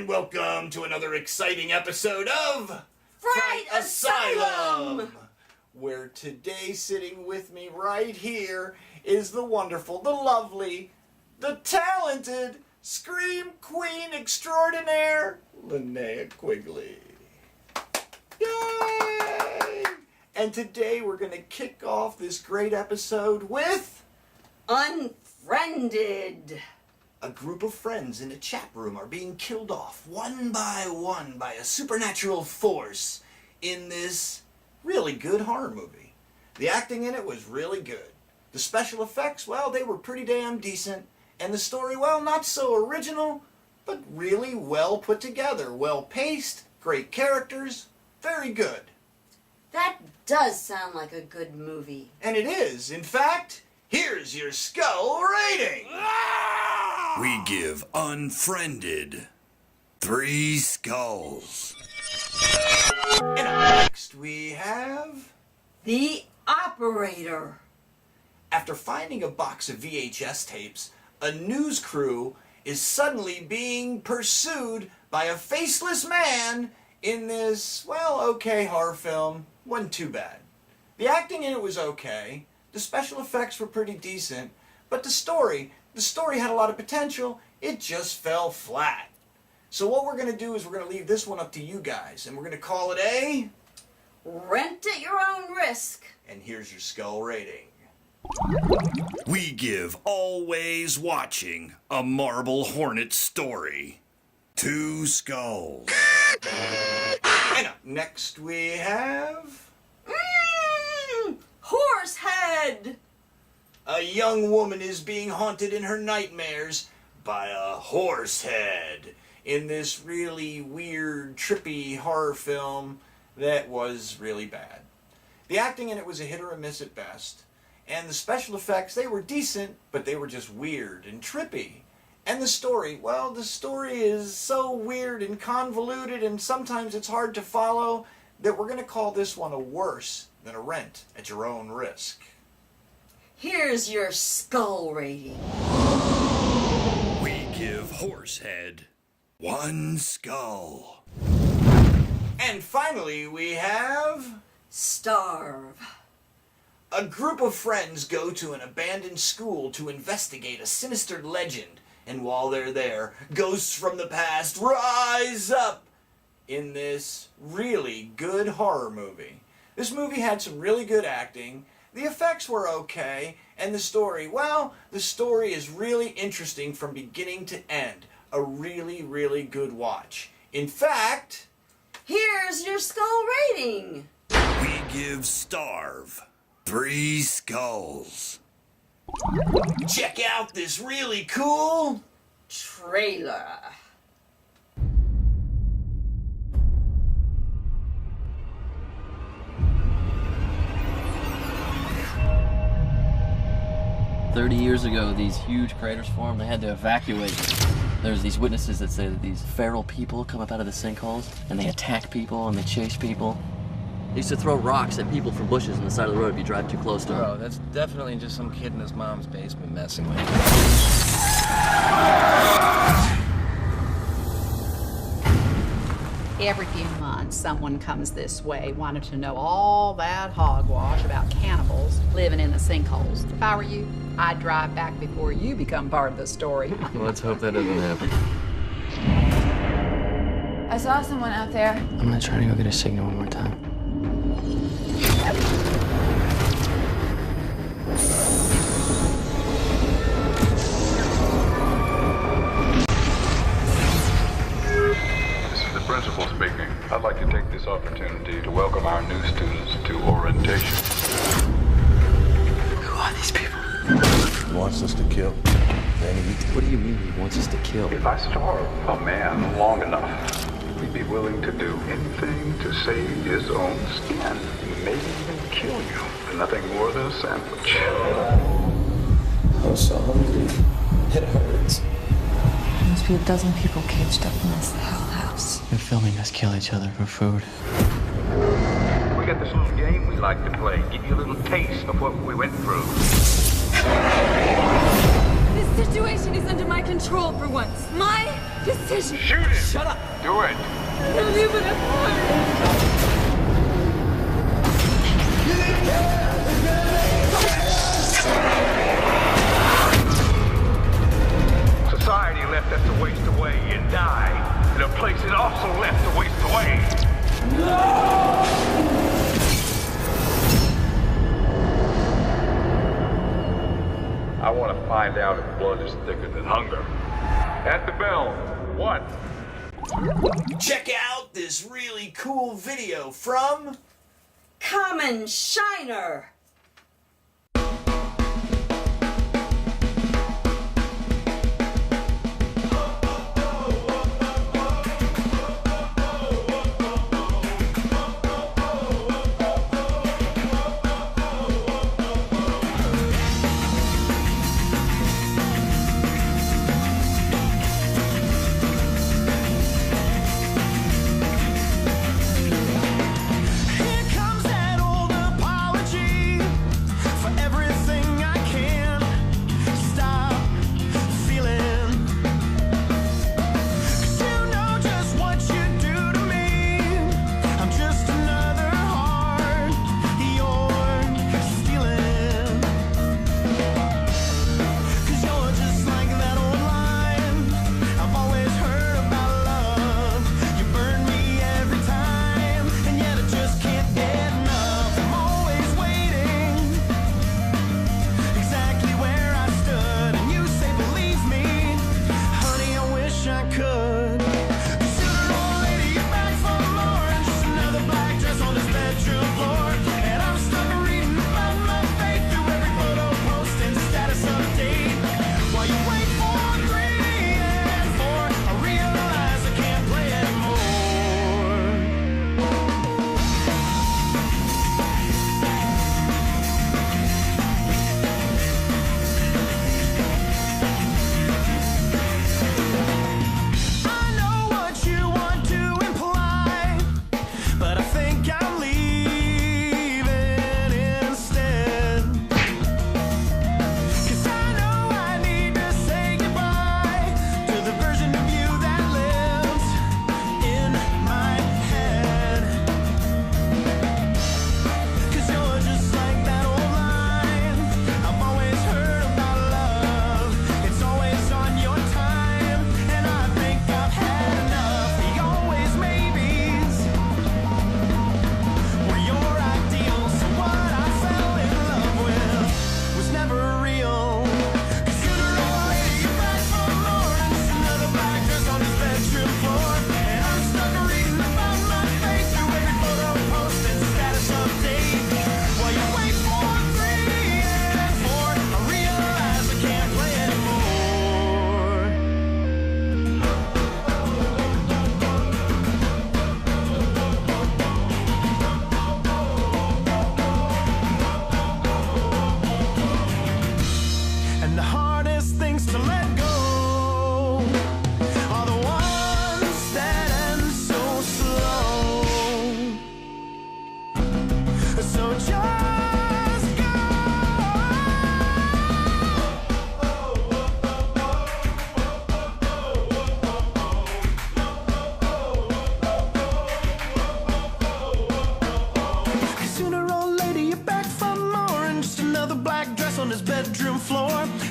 and welcome to another exciting episode of Fright Asylum! Where today, sitting with me right here, is the wonderful, the lovely, the talented Scream Queen Extraordinaire, Linnea Quigley. Yay! And today we're going to kick off this great episode with... Unfriended! A group of friends in a chat room are being killed off one by one by a supernatural force in this really good horror movie. The acting in it was really good. The special effects, well, they were pretty damn decent. And the story, well, not so original, but really well put together. Well paced, great characters, very good. That does sound like a good movie. And it is. In fact, here's your skull rating. We give Unfriended 3 skulls. And up next we have... The Operator. After finding a box of VHS tapes, a news crew is suddenly being pursued by a faceless man in this, well, okay horror film. Wasn't too bad. The acting in it was okay. The special effects were pretty decent. But the story had a lot of potential. It just fell flat. So what we're going to do is we're going to leave this one up to you guys. And we're going to call it a... Rent at your own risk. And here's your skull rating. We give Always Watching a Marble Hornet story 2 skulls. And up next we have... Horsehead. A young woman is being haunted in her nightmares by a horsehead in this really weird, trippy horror film that was really bad. The acting in it was a hit or a miss at best. And the special effects, they were decent, but they were just weird and trippy. And the story, well, the story is so weird and convoluted and sometimes it's hard to follow that we're going to call this one a worse than a Rent at Your Own Risk. Here's your skull rating. We give Horsehead 1 skull. And finally we have... Starve. A group of friends go to an abandoned school to investigate a sinister legend, and while they're there, ghosts from the past rise up in this really good horror movie. This movie had some really good acting, the effects were okay, and the story, well, the story is really interesting from beginning to end. A really, really good watch. In fact... Here's your skull rating. We give Starve 3 skulls. Check out this really cool... Trailer. "30 years ago, these huge craters formed. They had to evacuate. There's these witnesses that say that these feral people come up out of the sinkholes, and they attack people, and they chase people. They used to throw rocks at people from bushes on the side of the road if you drive too close to them. Bro, that's definitely just some kid in his mom's basement messing with him. Every few months, someone comes this way wanting to know all that hogwash about cannibals living in the sinkholes. If I were you, I'd drive back before you become part of the story. Well, let's hope that doesn't happen. I saw someone out there. I'm gonna try to go get a signal one more time. This is the principal speaking. I'd like to take this opportunity to welcome our new students to orientation. Who are these people? He wants us to kill. Then he... What do you mean he wants us to kill? If I starve a man long enough, he'd be willing to do anything to save his own skin. Maybe even kill you for nothing more than a sandwich. I'm so hungry. It hurts. There must be a dozen people caged up in this hell house. They're filming us kill each other for food. We got this little game we like to play. Give you a little taste of what we went through. This situation is under my control for once. My decision. Shoot him! Shut up! Do it! I don't even have Society left us to waste away and die. And a place is also left to waste away. I want to find out if blood is thicker than hunger. At the bell. What? Check out this really cool video from Common Shiner.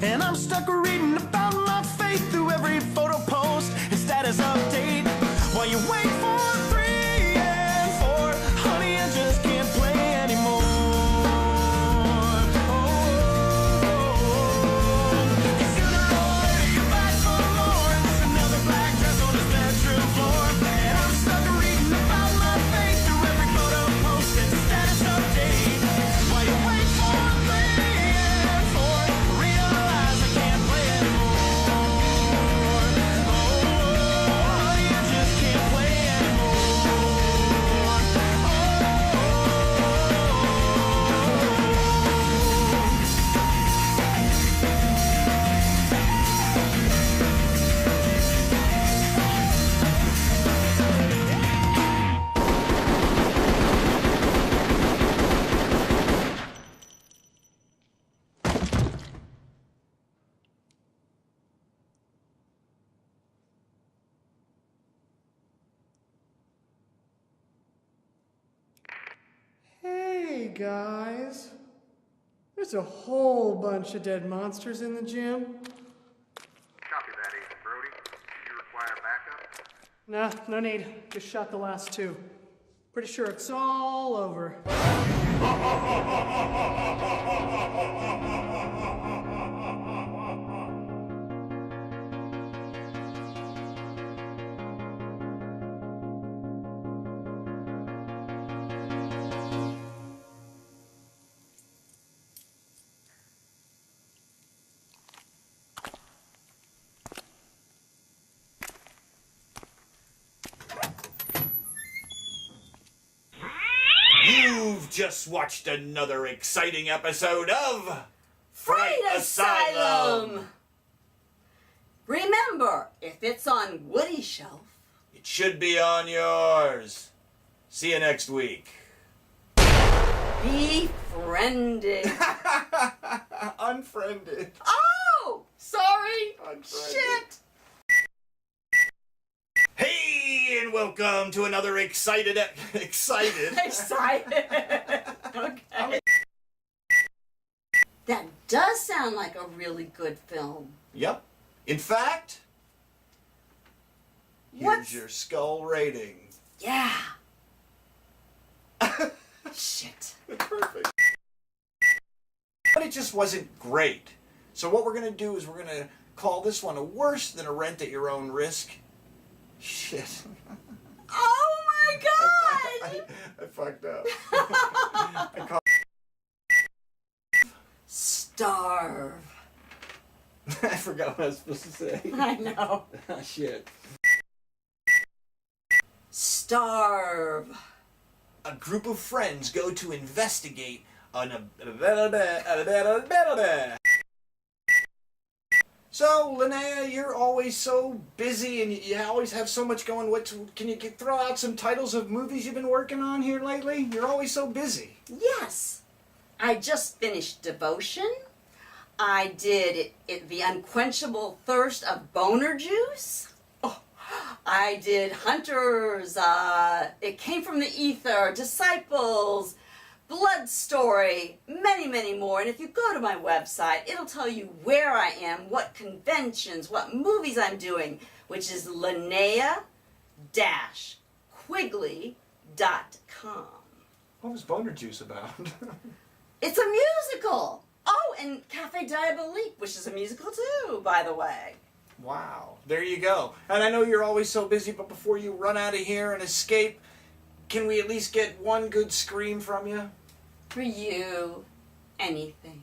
And I'm stuck reading about my faith through every photo post and status update. While you wait for 3 and 4, honey, I just can't play anymore. Sooner or later you're back for more, and there's another black dress on his bedroom floor. And I'm stuck reading about my faith through every photo post and status update. While you wait for 3 and 4, realize I can't play anymore. Oh, honey, I just can't play anymore. guys. There's a whole bunch of dead monsters in the gym. Copy that, Agent Brody. Do you require backup? Nah, no need. Just shot the last two. Pretty sure it's all over. You've just watched another exciting episode of Fright Asylum! Remember, if it's on Woody's shelf, It should be on yours. See you next week. befriended. Unfriended. Oh! Sorry! Unfriended. Shit! Hey, and welcome to another excited. Excited. Okay. That does sound like a really good film. Yep. In fact, here's What's- your skull rating. Yeah. Shit. Perfect. But it just wasn't great. So what we're going to do is we're going to call this one a worse than a rent at your own risk. Shit. Oh my god! I fucked up. I called Starve. I forgot what I was supposed to say. I know. Shit. Starve. A group of friends go to investigate an... So, Linnea, you're always so busy and you always have so much going. Can you throw out some titles of movies you've been working on here lately? You're always so busy. Yes. I just finished Devotion. I did The Unquenchable Thirst of Boner Juice. Oh, I did Hunters, It Came from the Ether, Disciples, Blood Story, many, many more. And if you go to my website, it'll tell you where I am, what conventions, what movies I'm doing, which is Linnea-Quigley.com. What was Boner Juice about? It's a musical! Oh, and Cafe Diabolique, which is a musical too, by the way. Wow. There you go. And I know you're always so busy, but before you run out of here and escape, can we at least get one good scream from you? For you, anything.